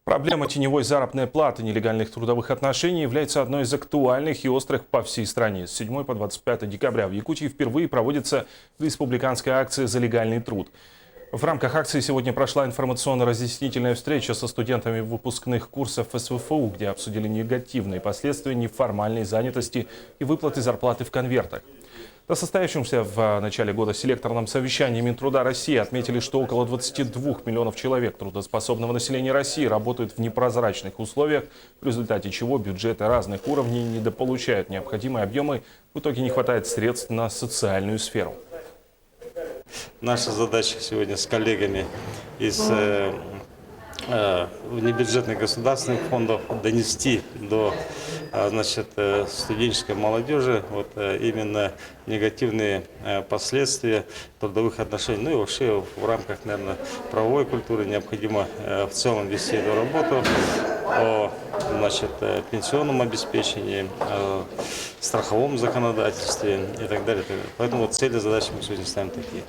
Проблема теневой заработной платы нелегальных трудовых отношений является одной из актуальных и острых по всей стране. С 7 по 25 декабря в Якутии впервые проводится республиканская акция «За легальный труд». В рамках акции сегодня прошла информационно-разъяснительная встреча со студентами выпускных курсов СВФУ, где обсудили негативные последствия неформальной занятости и выплаты зарплаты в конвертах. На состоявшемся в начале года селекторном совещании Минтруда России отметили, что около 22 миллионов человек трудоспособного населения России работают в непрозрачных условиях, в результате чего бюджеты разных уровней недополучают необходимые объемы, в итоге не хватает средств на социальную сферу. Наша задача сегодня с коллегами из внебюджетных государственных фондов донести до студенческой молодежи именно негативные последствия трудовых отношений. Ну и вообще в рамках, наверное, правовой культуры необходимо в целом вести эту работу о пенсионном обеспечении, страховом законодательстве и так далее. Поэтому цели и задачи мы сегодня ставим такие.